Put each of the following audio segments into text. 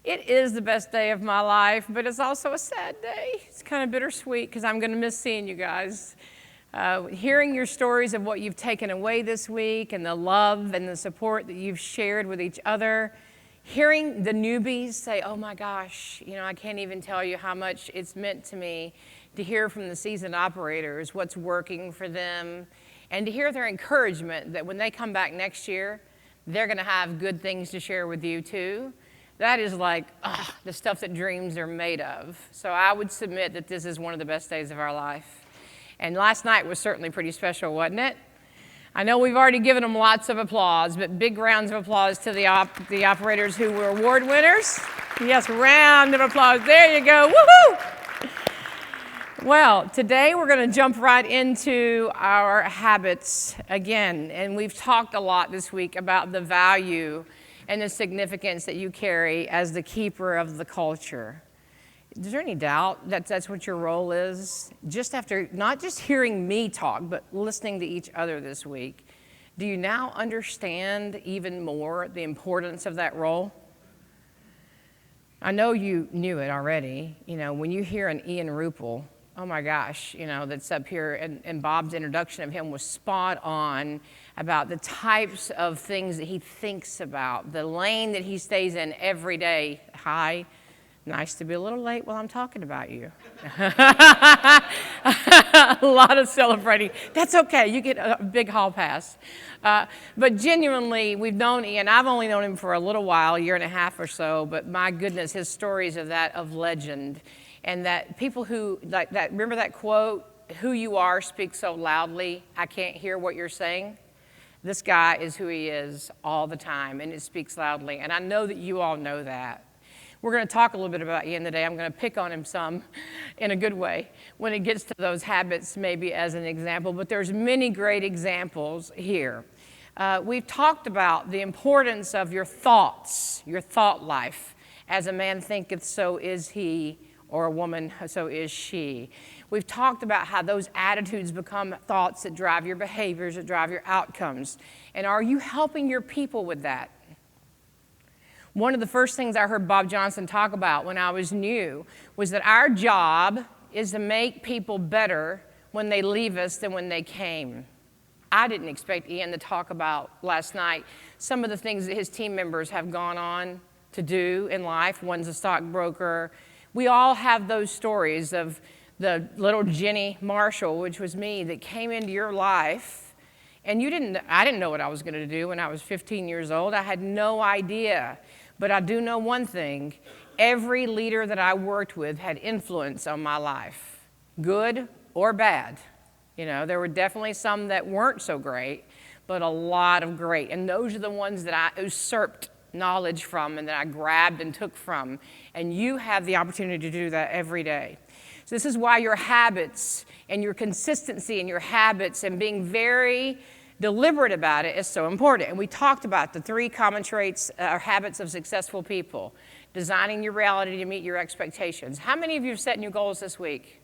It is the best day of my life, but it's also a sad day. It's kind of bittersweet because I'm going to miss seeing you guys. Hearing your stories of what you've taken away this week and the love and the support that you've shared with each other. Hearing the newbies say, oh my gosh, I can't even tell you how much it's meant to me to hear from the seasoned operators what's working for them and to hear their encouragement that when they come back next year, they're going to have good things to share with you too. That is like the stuff that dreams are made of. So I would submit that this is one of the best days of our life. And last night was certainly pretty special, wasn't it? I know we've already given them lots of applause, but big rounds of applause to the operators who were award winners. Yes, round of applause. There you go. Woohoo! Well, today we're going to jump right into our habits again. And we've talked a lot this week about the value and the significance that you carry as the keeper of the culture. Is there any doubt that that's what your role is? Just after not just hearing me talk, but listening to each other this week, do you now understand even more the importance of that role? I know you knew it already. When you hear an Ian Rupel, oh my gosh, that's up here, and Bob's introduction of him was spot on about the types of things that he thinks about, the lane that he stays in every day. Hi, nice to be a little late while I'm talking about you. A lot of celebrating. That's okay, you get a big hall pass. But genuinely, we've known Ian. I've only known him for a little while, a year and a half or so, but my goodness, his stories of that of legend. And that people who, like that, remember that quote, who you are speaks so loudly, I can't hear what you're saying? This guy is who he is all the time, and it speaks loudly. And I know that you all know that. We're going to talk a little bit about Ian today. I'm going to pick on him some in a good way when it gets to those habits, maybe as an example. But there's many great examples here. We've talked about the importance of your thoughts, your thought life. As a man thinketh, so is he, or a woman, so is she. We've talked about how those attitudes become thoughts that drive your behaviors, that drive your outcomes. And are you helping your people with that? One of the first things I heard Bob Johnson talk about when I was new was that our job is to make people better when they leave us than when they came. I didn't expect Ian to talk about last night some of the things that his team members have gone on to do in life. One's a stockbroker. We all have those stories of the little Jenny Marshall, which was me, that came into your life, and I didn't know what I was going to do when I was 15 years old. I had no idea, but I do know one thing. Every leader that I worked with had influence on my life, good or bad. There were definitely some that weren't so great, but a lot of great, and those are the ones that I usurped knowledge from and that I grabbed and took from. And you have the opportunity to do that every day. So this is why your habits and your consistency in your habits and being very deliberate about it is so important. And we talked about the 3 common traits or habits of successful people. Designing your reality to meet your expectations. How many of you have set new goals this week?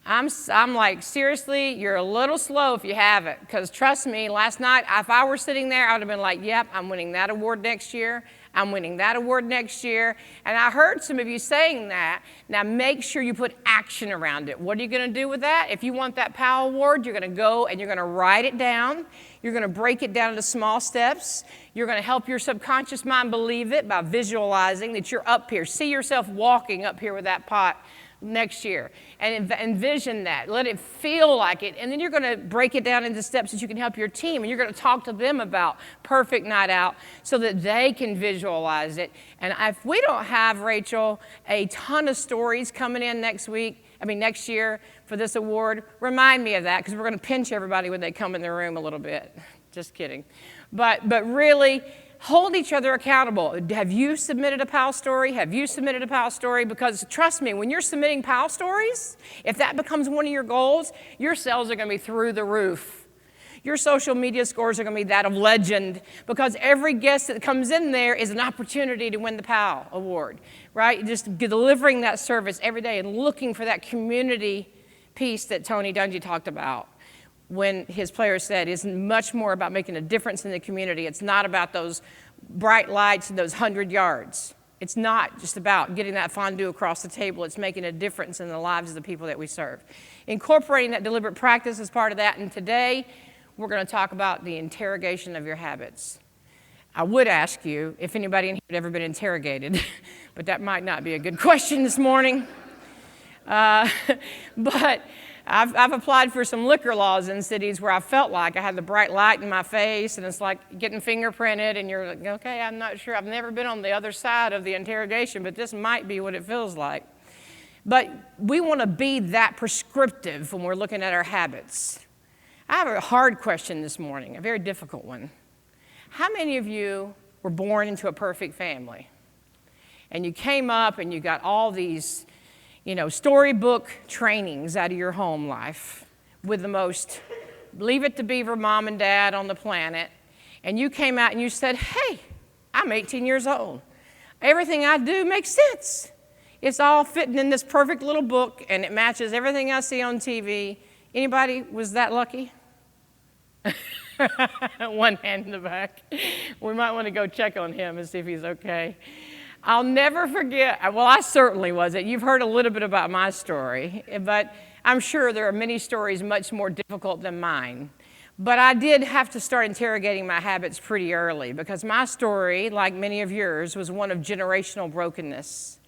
I'm like, seriously, you're a little slow if you haven't, because trust me, last night, if I were sitting there, I would have been like, yep, I'm winning that award next year. I'm winning that award next year. And I heard some of you saying that. Now make sure you put action around it. What are you going to do with that? If you want that POW award, you're going to go and you're going to write it down. You're going to break it down into small steps. You're going to help your subconscious mind believe it by visualizing that you're up here. See yourself walking up here with that pot next year, and envision that. Let it feel like it, and then you're going to break it down into steps that you can help your team, and you're going to talk to them about perfect night out so that they can visualize it. And if we don't have, Rachel, a ton of stories coming in next year for this award, remind me of that, because we're going to pinch everybody when they come in the room a little bit. Just kidding. But really, hold each other accountable. Have you submitted a PAL story? Have you submitted a PAL story? Because trust me, when you're submitting PAL stories, if that becomes one of your goals, your sales are going to be through the roof. Your social media scores are going to be that of legend, because every guest that comes in there is an opportunity to win the PAL award, right? Just delivering that service every day and looking for that community piece that Tony Dungy talked about. When his players said, it's much more about making a difference in the community. It's not about those bright lights and those 100 yards. It's not just about getting that fondue across the table. It's making a difference in the lives of the people that we serve. Incorporating that deliberate practice is part of that. And today, we're going to talk about the interrogation of your habits. I would ask you if anybody in here had ever been interrogated, but that might not be a good question this morning. But I've applied for some liquor laws in cities where I felt like I had the bright light in my face, and it's like getting fingerprinted, and you're like, okay, I'm not sure. I've never been on the other side of the interrogation, but this might be what it feels like. But we want to be that prescriptive when we're looking at our habits. I have a hard question this morning, a very difficult one. How many of you were born into a perfect family? And you came up and you got all these storybook trainings out of your home life with the most leave it to beaver mom and dad on the planet, and you came out and you said, hey, I'm 18 years old. Everything I do makes sense. It's all fitting in this perfect little book, and it matches everything I see on TV. Anybody was that lucky? One hand in the back. We might want to go check on him and see if he's okay. I'll never forget, well, I certainly wasn't. You've heard a little bit about my story, but I'm sure there are many stories much more difficult than mine. But I did have to start interrogating my habits pretty early because my story, like many of yours, was one of generational brokenness,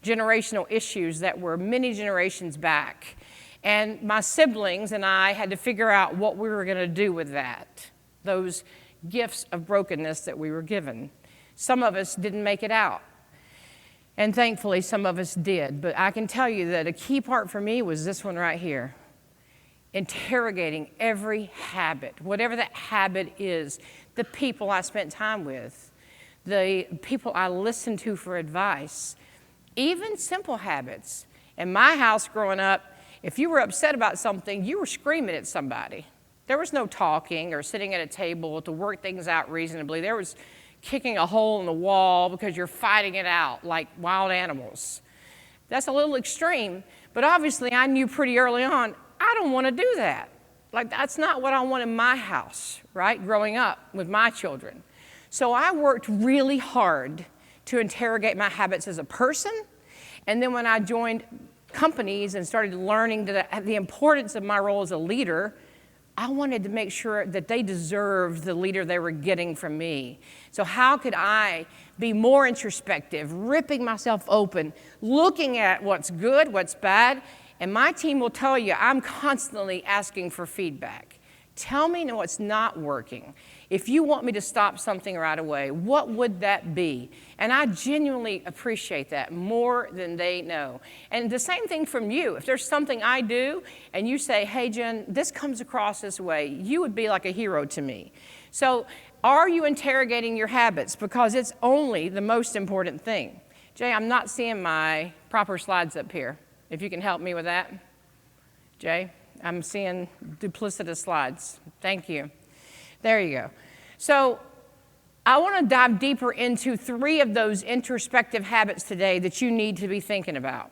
generational issues that were many generations back. And my siblings and I had to figure out what we were going to do with that, those gifts of brokenness that we were given. Some of us didn't make it out. And thankfully, some of us did. But I can tell you that a key part for me was this one right here. Interrogating every habit, whatever that habit is, the people I spent time with, the people I listened to for advice, even simple habits. In my house growing up, if you were upset about something, you were screaming at somebody. There was no talking or sitting at a table to work things out reasonably. There was kicking a hole in the wall because you're fighting it out like wild animals. That's a little extreme, but obviously I knew pretty early on, I don't want to do that. Like, that's not what I want in my house, right, growing up with my children. So I worked really hard to interrogate my habits as a person, and then when I joined companies and started learning the importance of my role as a leader, I wanted to make sure that they deserved the leader they were getting from me. So how could I be more introspective, ripping myself open, looking at what's good, what's bad? And my team will tell you, I'm constantly asking for feedback. Tell me what's not working. If you want me to stop something right away, what would that be? And I genuinely appreciate that more than they know. And the same thing from you. If there's something I do and you say, hey, Jen, this comes across this way, you would be like a hero to me. So are you interrogating your habits? Because it's only the most important thing. Jay, I'm not seeing my proper slides up here. If you can help me with that. Jay, I'm seeing duplicitous slides. Thank you. There you go. So I want to dive deeper into 3 of those introspective habits today that you need to be thinking about.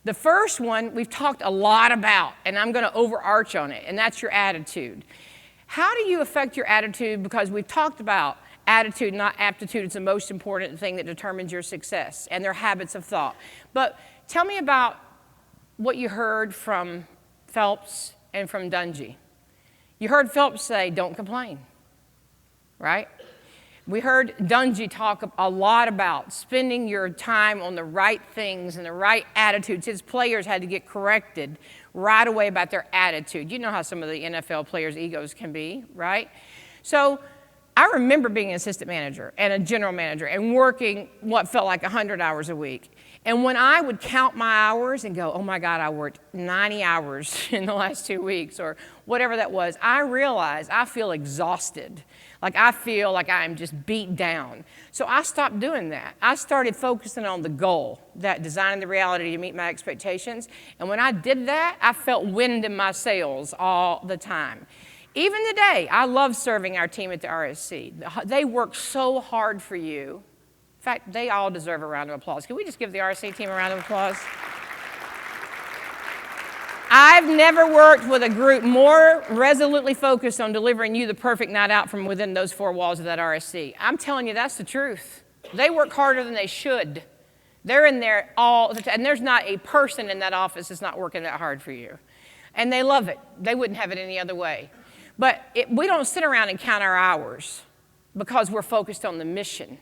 The first one we've talked a lot about, and I'm going to overarch on it, and that's your attitude. How do you affect your attitude? Because we've talked about attitude, not aptitude. It's the most important thing that determines your success and their habits of thought. But tell me about what you heard from Phelps and from Dungy. You heard Phelps say, don't complain, right? We heard Dungy talk a lot about spending your time on the right things and the right attitudes. His players had to get corrected right away about their attitude. You know how some of the NFL players' egos can be, right? So I remember being an assistant manager and a general manager and working what felt like 100 hours a week. And when I would count my hours and go, oh my God, I worked 90 hours in the last 2 weeks or whatever that was, I realized I feel exhausted. Like I feel like I'm just beat down. So I stopped doing that. I started focusing on the goal, that designing the reality to meet my expectations. And when I did that, I felt wind in my sails all the time. Even today, I love serving our team at the RSC. They work so hard for you. In fact, they all deserve a round of applause. Can we just give the RSC team a round of applause? I I've never worked with a group more resolutely focused on delivering you the perfect night out from within those four walls of that RSC. I'm telling you, that's the truth. They work harder than they should. They're in there all the time, and there's not a person in that office that's not working that hard for you. And they love it. They wouldn't have it any other way. But we don't sit around and count our hours because we're focused on the mission.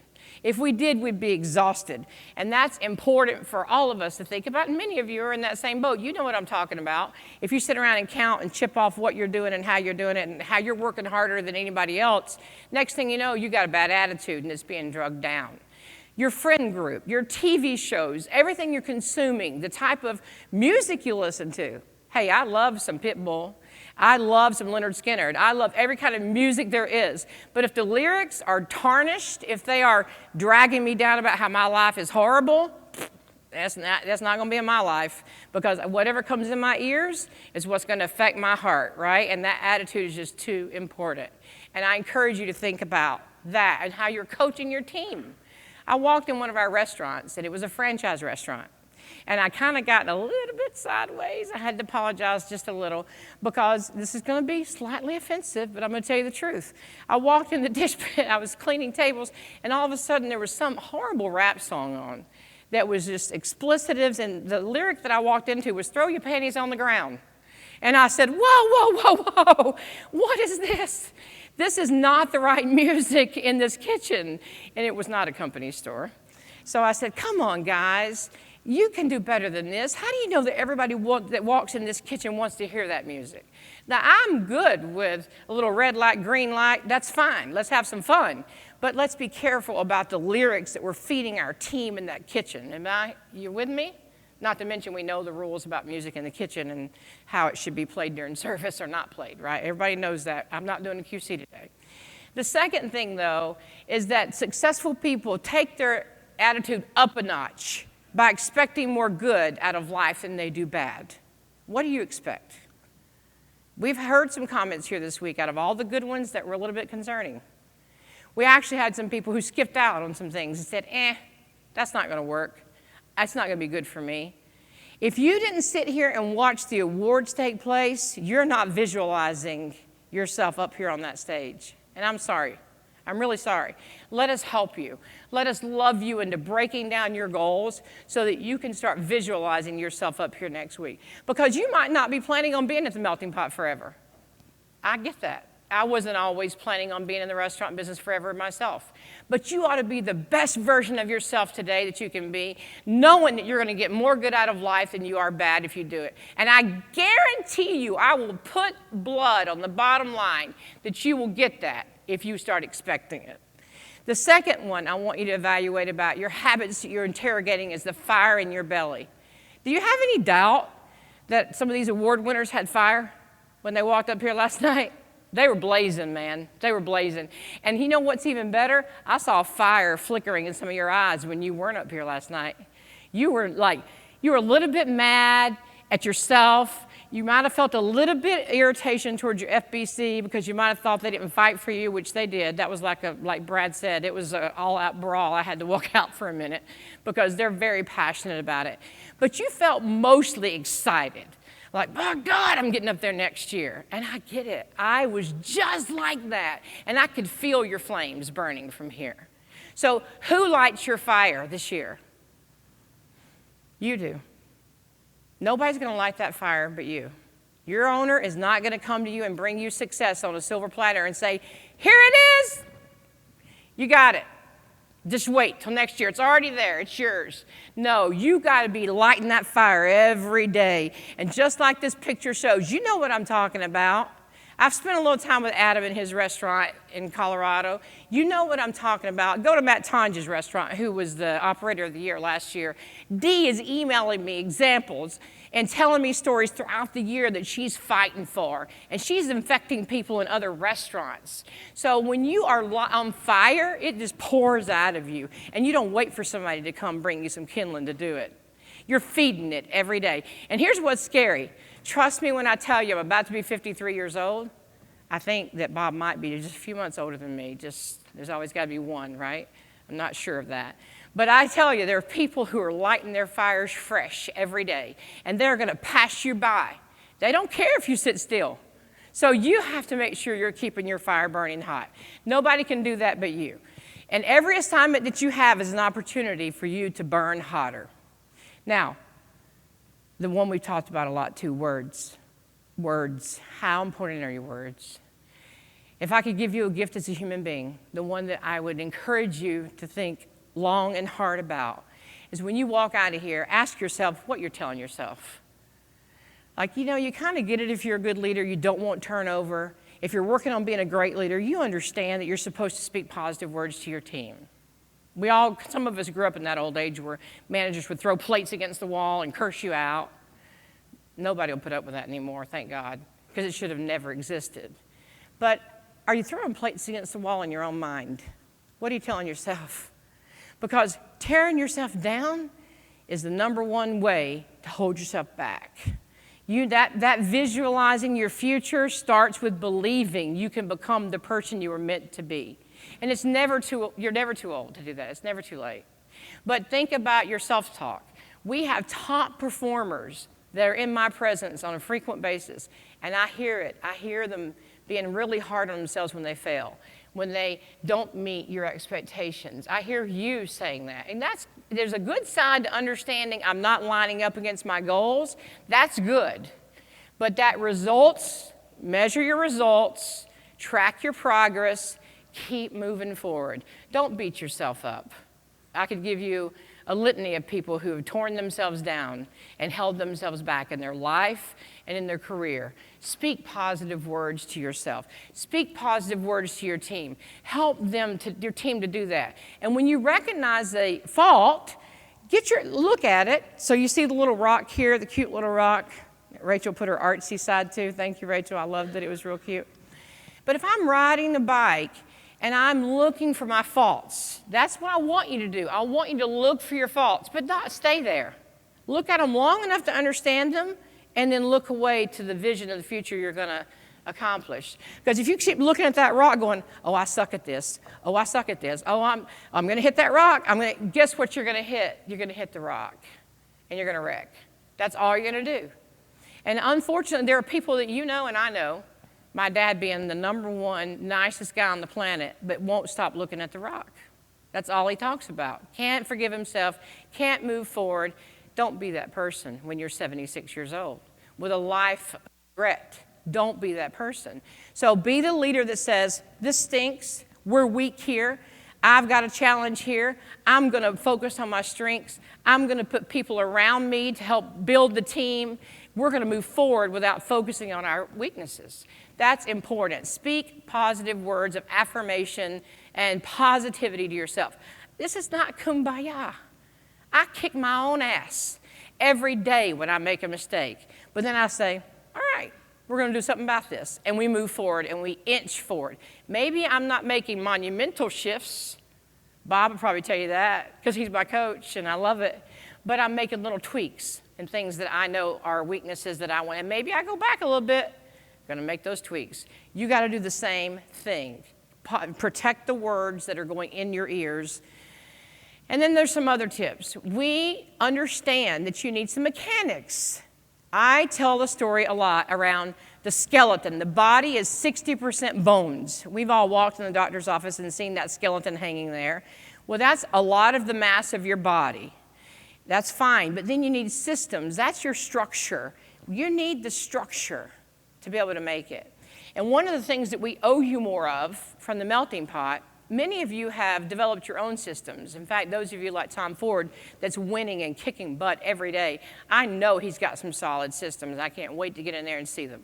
If we did, we'd be exhausted. And that's important for all of us to think about. And many of you are in that same boat. You know what I'm talking about. If you sit around and count and chip off what you're doing and how you're doing it and how you're working harder than anybody else, next thing you know, you got a bad attitude and it's being drugged down. Your friend group, your TV shows, everything you're consuming, the type of music you listen to. Hey, I love some Pitbull. I love some Leonard Skinner. I love every kind of music there is. But if the lyrics are tarnished, if they are dragging me down about how my life is horrible, that's not going to be in my life, because whatever comes in my ears is what's going to affect my heart, right? And that attitude is just too important. And I encourage you to think about that and how you're coaching your team. I walked in one of our restaurants, and it was a franchise restaurant. And I kind of got a little bit sideways. I had to apologize just a little because this is going to be slightly offensive, but I'm going to tell you the truth. I walked in the dish pit, I was cleaning tables, and all of a sudden there was some horrible rap song on that was just explicitives, and the lyric that I walked into was "throw your panties on the ground." And I said, whoa, whoa, whoa, whoa, what is this? This is not the right music in this kitchen. And it was not a company store. So I said, come on, guys. You can do better than this. How do you know that everybody that walks in this kitchen wants to hear that music? Now, I'm good with a little red light, green light. That's fine. Let's have some fun. But let's be careful about the lyrics that we're feeding our team in that kitchen. You with me? Not to mention we know the rules about music in the kitchen and how it should be played during service or not played, right? Everybody knows that. I'm not doing a QC today. The second thing, though, is that successful people take their attitude up a notch by expecting more good out of life than they do bad. What do you expect? We've heard some comments here this week out of all the good ones that were a little bit concerning. We actually had some people who skipped out on some things and said, that's not going to work. That's not going to be good for me. If you didn't sit here and watch the awards take place, you're not visualizing yourself up here on that stage. And I'm sorry. I'm really sorry. Let us help you. Let us love you into breaking down your goals so that you can start visualizing yourself up here next week. Because you might not be planning on being at the melting pot forever. I get that. I wasn't always planning on being in the restaurant business forever myself. But you ought to be the best version of yourself today that you can be, knowing that you're going to get more good out of life than you are bad if you do it. And I guarantee you, I will put blood on the bottom line that you will get that if you start expecting it. The second one I want you to evaluate about your habits that you're interrogating is the fire in your belly. Do you have any doubt that some of these award winners had fire when they walked up here last night? They were blazing, man. They were blazing. And you know what's even better? I saw fire flickering in some of your eyes when you weren't up here last night. You were a little bit mad at yourself. You might have felt a little bit irritation towards your FBC because you might have thought they didn't fight for you, which they did. That was like Brad said, it was an all-out brawl. I had to walk out for a minute because they're very passionate about it. But you felt mostly excited. Like, oh, God, I'm getting up there next year. And I get it. I was just like that. And I could feel your flames burning from here. So who lights your fire this year? You do. Nobody's going to light that fire but you. Your owner is not going to come to you and bring you success on a silver platter and say, here it is. You got it. Just wait till next year. It's already there. It's yours. No, you got to be lighting that fire every day. And just like this picture shows, you know what I'm talking about. I've spent a little time with Adam in his restaurant in Colorado. You know what I'm talking about. Go to Matt Tonja's restaurant, who was the operator of the year last year. Dee is emailing me examples and telling me stories throughout the year that she's fighting for. And she's infecting people in other restaurants. So when you are on fire, it just pours out of you. And you don't wait for somebody to come bring you some kindling to do it. You're feeding it every day. And here's what's scary. Trust me when I tell you I'm about to be 53 years old. I think that Bob might be just a few months older than me. There's always got to be one, right? I'm not sure of that. But I tell you, there are people who are lighting their fires fresh every day. And they're going to pass you by. They don't care if you sit still. So you have to make sure you're keeping your fire burning hot. Nobody can do that but you. And every assignment that you have is an opportunity for you to burn hotter. Now, the one we talked about a lot too, words. Words. How important are your words? If I could give you a gift as a human being, the one that I would encourage you to think long and hard about is when you walk out of here, ask yourself what you're telling yourself. Like, you kind of get it if you're a good leader, you don't want turnover. If you're working on being a great leader, you understand that you're supposed to speak positive words to your team. Some of us grew up in that old age where managers would throw plates against the wall and curse you out. Nobody will put up with that anymore, thank God, because it should have never existed. But are you throwing plates against the wall in your own mind? What are you telling yourself? Because tearing yourself down is the number one way to hold yourself back. That visualizing your future starts with believing you can become the person you were meant to be. And you're never too old to do that. It's never too late. But think about your self-talk. We have top performers that are in my presence on a frequent basis, and I hear it. I hear them being really hard on themselves when they fail, when they don't meet your expectations. I hear you saying that. And there's a good side to understanding I'm not lining up against my goals. That's good. But that results, measure your results, track your progress, keep moving forward. Don't beat yourself up. I could give you a litany of people who have torn themselves down and held themselves back in their life and in their career. Speak positive words to yourself. Speak positive words to your team. Help your team to do that. And when you recognize a fault, look at it. So you see the little rock here, the cute little rock. Rachel put her artsy side too. Thank you, Rachel. I loved it. It was real cute. But if I'm riding the bike and I'm looking for my faults, that's what I want you to do. I want you to look for your faults, but not stay there. Look at them long enough to understand them, and then look away to the vision of the future you're going to accomplish. Because if you keep looking at that rock going, oh, I suck at this. Oh, I suck at this. Oh, I'm going to hit that rock. Guess what you're going to hit? You're going to hit the rock, and you're going to wreck. That's all you're going to do. And unfortunately, there are people that you know and I know, my dad being the number one nicest guy on the planet, but won't stop looking at the rock. That's all he talks about. Can't forgive himself, can't move forward. Don't be that person when you're 76 years old with a life of regret. Don't be that person. So be the leader that says, this stinks, we're weak here, I've got a challenge here, I'm going to focus on my strengths, I'm going to put people around me to help build the team. We're going to move forward without focusing on our weaknesses. That's important. Speak positive words of affirmation and positivity to yourself. This is not kumbaya. I kick my own ass every day when I make a mistake. But then I say, all right, we're going to do something about this. And we move forward and we inch forward. Maybe I'm not making monumental shifts. Bob will probably tell you that because he's my coach and I love it. But I'm making little tweaks and things that I know are weaknesses that I want. And maybe I go back a little bit. Going to make those tweaks. You got to do the same thing. Protect the words that are going in your ears. And then there's some other tips. We understand that you need some mechanics. I tell the story a lot around the skeleton. The body is 60% bones. We've all walked in the doctor's office and seen that skeleton hanging there. Well, that's a lot of the mass of your body. That's fine, but then you need systems. That's your structure. You need the structure to be able to make it. And one of the things that we owe you more of from the melting pot, many of you have developed your own systems. In fact, those of you like Tom Ford that's winning and kicking butt every day, I know he's got some solid systems. I can't wait to get in there and see them.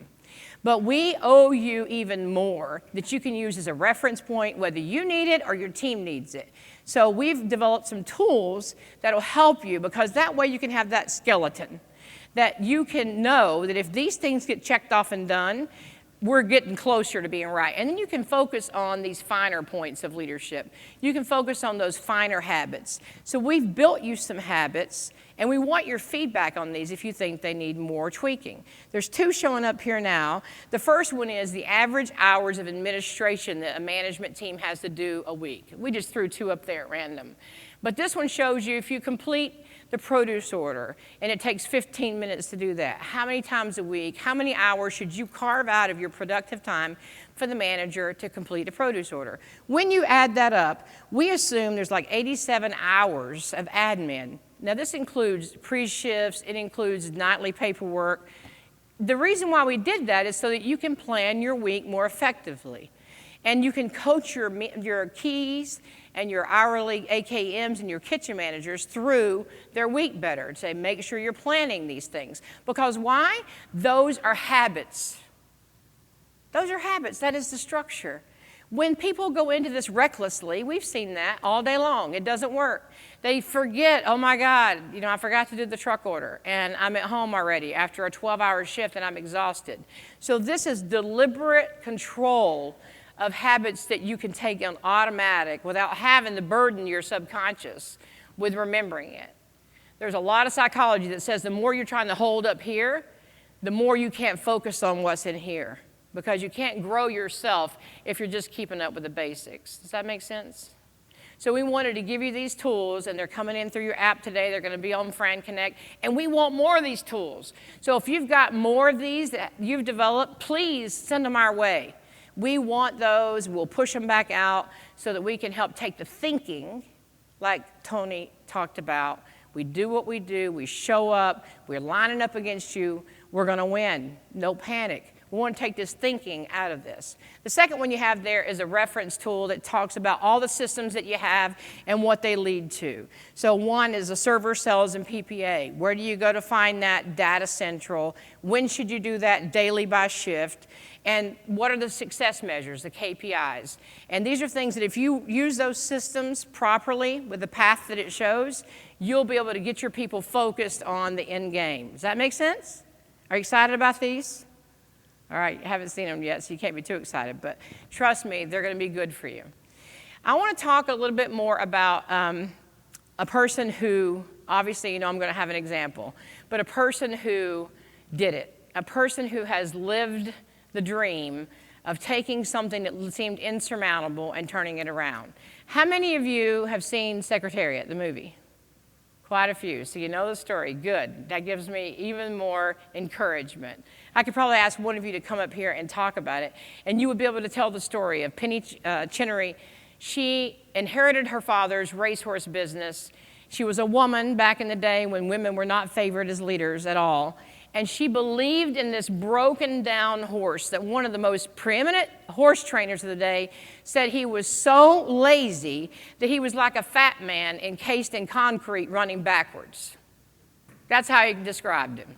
But we owe you even more that you can use as a reference point, whether you need it or your team needs it. So we've developed some tools that'll help you because that way you can have that skeleton, that you can know that if these things get checked off and done, we're getting closer to being right. And then you can focus on these finer points of leadership. You can focus on those finer habits. So we've built you some habits, and we want your feedback on these if you think they need more tweaking. There's 2 showing up here now. The first one is the average hours of administration that a management team has to do a week. We just threw 2 up there at random. But this one shows you if you complete the produce order, and it takes 15 minutes to do that, how many times a week, how many hours should you carve out of your productive time for the manager to complete a produce order? When you add that up, we assume there's like 87 hours of admin. Now this includes pre-shifts, it includes nightly paperwork. The reason why we did that is so that you can plan your week more effectively. And you can coach your keys and your hourly AKMs and your kitchen managers through their week better to say, make sure you're planning these things. Because why? Those are habits. Those are habits. That is the structure. When people go into this recklessly, we've seen that all day long. It doesn't work. They forget, oh my God, I forgot to do the truck order, and I'm at home already after a 12-hour shift and I'm exhausted. So this is deliberate control of habits that you can take on automatic without having to burden your subconscious with remembering it. There's a lot of psychology that says the more you're trying to hold up here, the more you can't focus on what's in here, because you can't grow yourself if you're just keeping up with the basics. Does that make sense? So we wanted to give you these tools, and they're coming in through your app today. They're going to be on Fran Connect, and we want more of these tools. So if you've got more of these that you've developed, please send them our way. We want those. We'll push them back out so that we can help take the thinking, like Tony talked about. We do what we do. We show up. We're lining up against you. We're going to win. No panic. We want to take this thinking out of this. The second one you have there is a reference tool that talks about all the systems that you have and what they lead to. So one is a server, sales, and PPA. Where do you go to find that? Data Central. When should you do that? Daily by shift. And what are the success measures, the KPIs? And these are things that if you use those systems properly with the path that it shows, you'll be able to get your people focused on the end game. Does that make sense? Are you excited about these? All right, you haven't seen them yet, so you can't be too excited, but trust me, they're going to be good for you. I want to talk a little bit more about a person who, obviously, I'm going to have an example, but a person who did it, a person who has lived the dream of taking something that seemed insurmountable and turning it around. How many of you have seen Secretariat, the movie? Quite a few, so you know the story. Good. That gives me even more encouragement. I could probably ask one of you to come up here and talk about it, and you would be able to tell the story of Penny Chinnery. She inherited her father's racehorse business. She was a woman back in the day when women were not favored as leaders at all. And she believed in this broken down horse that one of the most preeminent horse trainers of the day said he was so lazy that he was like a fat man encased in concrete running backwards. That's how he described him.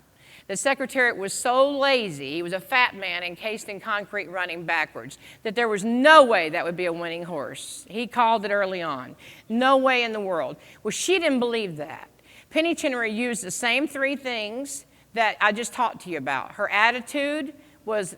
The Secretariat was so lazy, he was a fat man encased in concrete running backwards, that there was no way that would be a winning horse. He called it early on. No way in the world. Well, she didn't believe that. Penny Chinnery used the same three things that I just talked to you about. Her attitude was,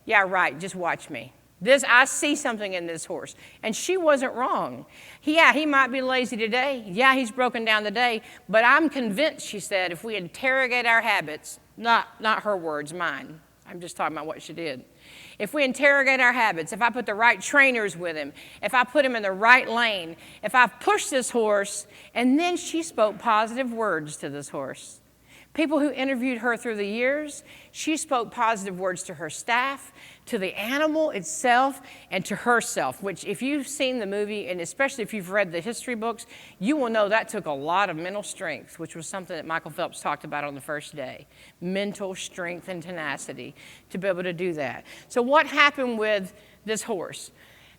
yeah, right, just watch me. I see something in this horse. And she wasn't wrong. Yeah, he might be lazy today. Yeah, he's broken down today. But I'm convinced, she said, if we interrogate our habits, not her words, mine. I'm just talking about what she did. If we interrogate our habits, if I put the right trainers with him, if I put him in the right lane, if I push this horse, and then she spoke positive words to this horse. People who interviewed her through the years, she spoke positive words to her staff, to the animal itself, and to herself, which if you've seen the movie, and especially if you've read the history books, you will know that took a lot of mental strength, which was something that Michael Phelps talked about on the first day. Mental strength and tenacity to be able to do that. So what happened with this horse?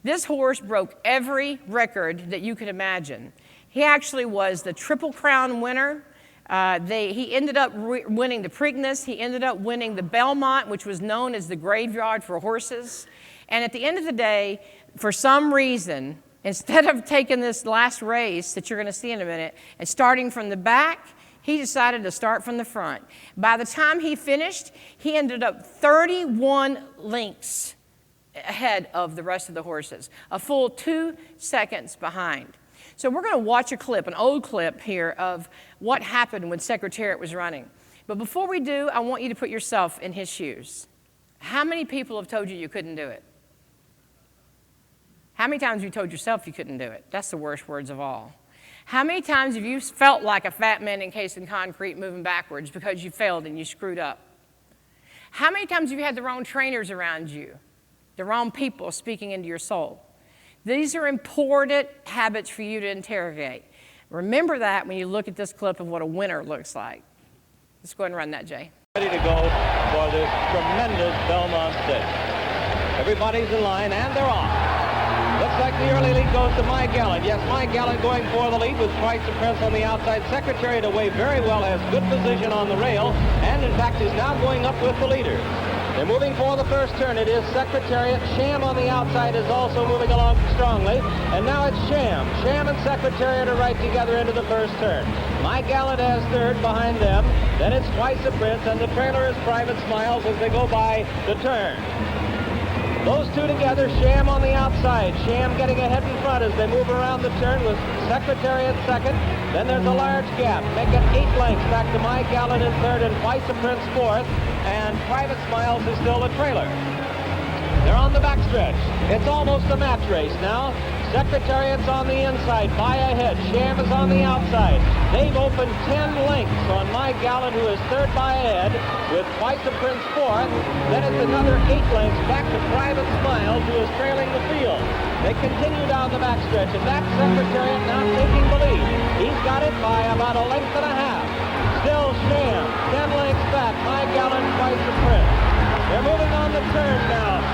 This horse broke every record that you could imagine. He actually was the Triple Crown winner. He ended up winning the Preakness. He ended up winning the Belmont, which was known as the graveyard for horses. And at the end of the day, for some reason, instead of taking this last race that you're going to see in a minute and starting from the back, he decided to start from the front. By the time he finished, he ended up 31 lengths ahead of the rest of the horses, a full 2 seconds behind. So we're going to watch a clip, an old clip here of what happened when Secretariat was running. But before we do, I want you to put yourself in his shoes. How many people have told you you couldn't do it? How many times have you told yourself you couldn't do it? That's the worst words of all. How many times have you felt like a fat man encased in concrete moving backwards because you failed and you screwed up? How many times have you had the wrong trainers around you, the wrong people speaking into your soul? These are important habits for you to interrogate. Remember that when you look at this clip of what a winner looks like. Let's go ahead and run that, Jay. Ready to go for this tremendous Belmont Stakes. Everybody's in line, and they're off. Looks like the early lead goes to My Gallant. Yes, My Gallant going for the lead with Price of Prince on the outside. Secretariat away very well, has good position on the rail, and in fact is now going up with the leader. They're moving for the first turn. It is Secretariat. Sham on the outside is also moving along strongly. And now it's Sham. Sham and Secretariat are right together into the first turn. My Gallant has third behind them. Then it's Twice a Prince, and the trailer is Private Smiles as they go by the turn. Those two together, Sham on the outside. Sham getting ahead in front as they move around the turn with Secretariat second. Then there's a large gap. Make it 8 lengths back to My Gallant in third and Twice a Prince fourth. And Private Smiles is still the trailer. They're on the backstretch. It's almost a match race now. Secretariat's on the inside, by ahead. Sham is on the outside. They've opened 10 lengths on My Gallant, who is third by ahead, with Twice a Prince fourth. Then it's another 8 lengths back to Private Smiles, who is trailing the field. They continue down the backstretch, and that's Secretariat now taking the lead. He's got it by about a length and a half. Still Sham, 10 lengths back. My Gallant, Twice a Prince. They're moving on the turn now.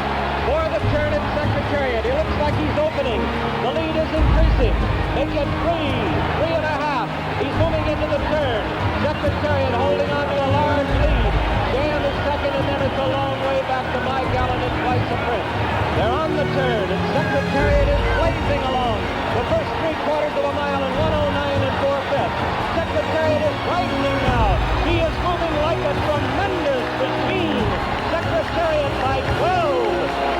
For the turn at Secretariat. He looks like he's opening. The lead is increasing. Make it 3.5. He's moving into the turn. Secretariat holding on to a large lead. Sham is second, and then it's a long way back to My Gallant and Twice a Prince. They're on the turn, and Secretariat is blazing along. The first 3/4 of a mile in 1:09 4/5. Secretariat is widening now. He is moving like a tremendous machine. Secretariat by 12.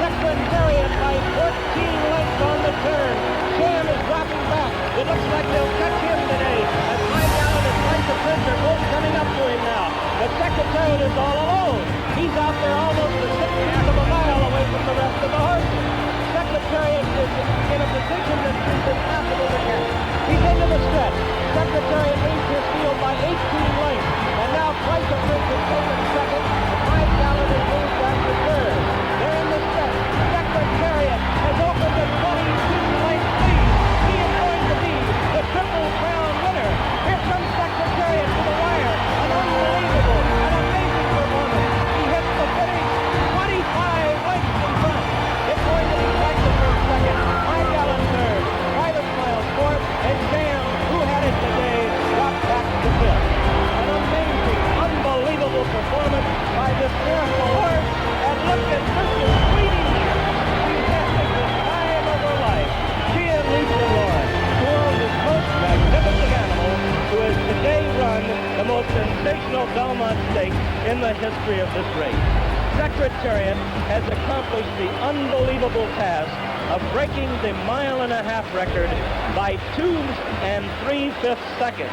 Secretariat by 14 lengths on the turn. Sham is dropping back. It looks like they'll catch him today. As My Gallant and Twice a Prince are both coming up to him now. But Secretariat is all alone. He's out there almost a 1/6 of a mile away from the rest of the horses. Secretariat is in a position that's impossible to catch. He's into the stretch. Secretariat leads his field by 18 lengths. And now Twice a Prince is taken second. My Gallant is moved back to third. They're in the stretch. Secretariat has opened a 22-length lead. He is going to be the Triple Crown winner. Here comes Secretariat to the wire. An unbelievable, an amazing performance. He hits the finish 25 lengths in front. It's going to be Twice a Prince second. My Gallant third. Private Smiles fourth. And Sham, who had it today, dropped back to fifth. An amazing, unbelievable performance by this miracle horse. And look at Mrs. Sweetie. She's having the time of her life. She and Lisa Lawrence, who owns this most magnificent animal, who has today run the most sensational Belmont Stakes in the history of this race. Secretariat has accomplished the unbelievable task of breaking the 1.5-mile record by 2 3/5 seconds.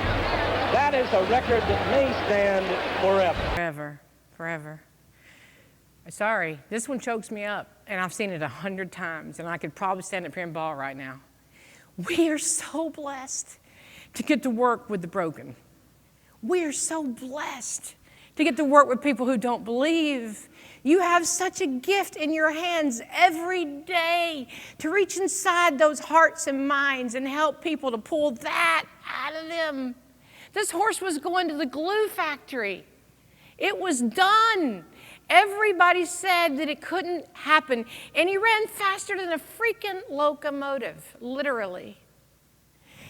That is a record that may stand forever. Forever, forever. Sorry, this one chokes me up, and I've seen it 100 times, and I could probably stand up here and bawl right now. We are so blessed to get to work with the broken. We are so blessed to get to work with people who don't believe. You have such a gift in your hands every day to reach inside those hearts and minds and help people to pull that out of them. This horse was going to the glue factory. It was done. Everybody said that it couldn't happen. And he ran faster than a freaking locomotive, literally.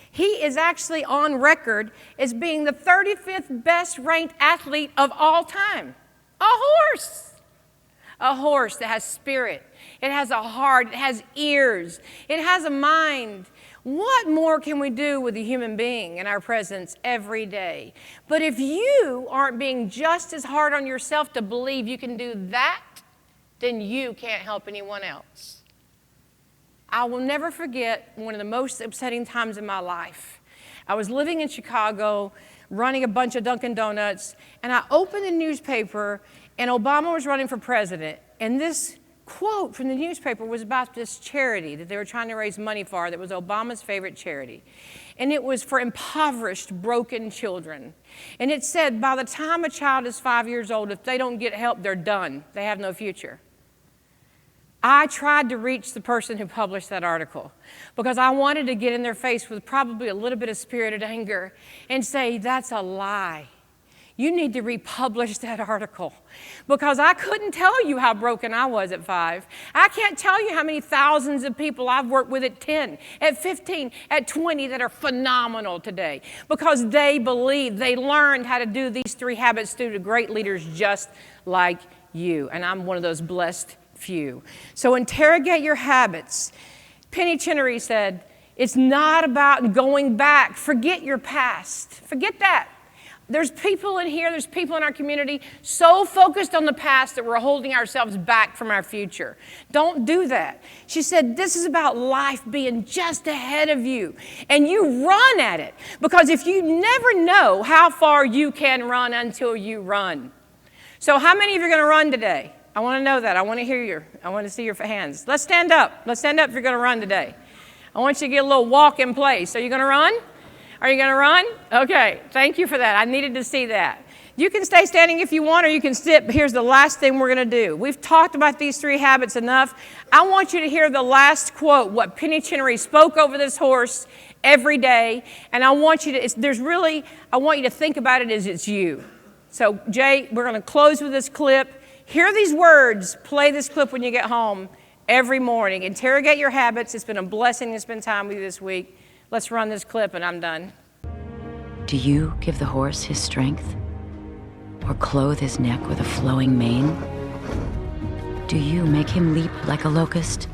He is actually on record as being the 35th best ranked athlete of all time. A horse. A horse that has spirit. It has a heart. It has ears. It has a mind. What more can we do with a human being in our presence every day? But if you aren't being just as hard on yourself to believe you can do that, then you can't help anyone else. I will never forget one of the most upsetting times in my life. I was living in Chicago, running a bunch of Dunkin' Donuts, and I opened the newspaper, and Obama was running for president. And this quote from the newspaper was about this charity that they were trying to raise money for that was Obama's favorite charity. And it was for impoverished, broken children. And it said, by the time a child is 5 years old, if they don't get help, they're done. They have no future. I tried to reach the person who published that article because I wanted to get in their face with probably a little bit of spirited anger and say, that's a lie. You need to republish that article, because I couldn't tell you how broken I was at 5. I can't tell you how many thousands of people I've worked with at 10, at 15, at 20 that are phenomenal today because they believe, they learned how to do these 3 habits through to great leaders just like you. And I'm one of those blessed few. So interrogate your habits. Penny Chinnery said, it's not about going back. Forget your past. Forget that. There's people in here, there's people in our community so focused on the past that we're holding ourselves back from our future. Don't do that. She said, this is about life being just ahead of you, and you run at it, because if you never know how far you can run until you run. So how many of you are going to run today? I want to know that. I want to hear you. I want to see your hands. Let's stand up. Let's stand up if you're going to run today. I want you to get a little walk in place. Are you going to run? Are you going to run? Okay, thank you for that. I needed to see that. You can stay standing if you want, or you can sit, but here's the last thing we're going to do. We've talked about these 3 habits enough. I want you to hear the last quote, what Penny Chinnery spoke over this horse every day, and I want you to, I want you to think about it as it's you. So, Jay, we're going to close with this clip. Hear these words. Play this clip when you get home every morning. Interrogate your habits. It's been a blessing to spend time with you this week. Let's run this clip and I'm done. Do you give the horse his strength? Or clothe his neck with a flowing mane? Do you make him leap like a locust,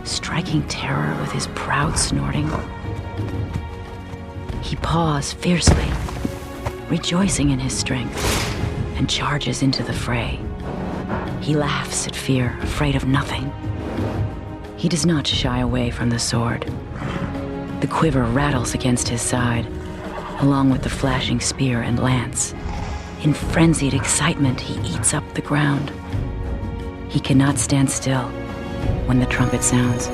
striking terror with his proud snorting? He paws fiercely, rejoicing in his strength, and charges into the fray. He laughs at fear, afraid of nothing. He does not shy away from the sword. The quiver rattles against his side, along with the flashing spear and lance. In frenzied excitement, he eats up the ground. He cannot stand still when the trumpet sounds.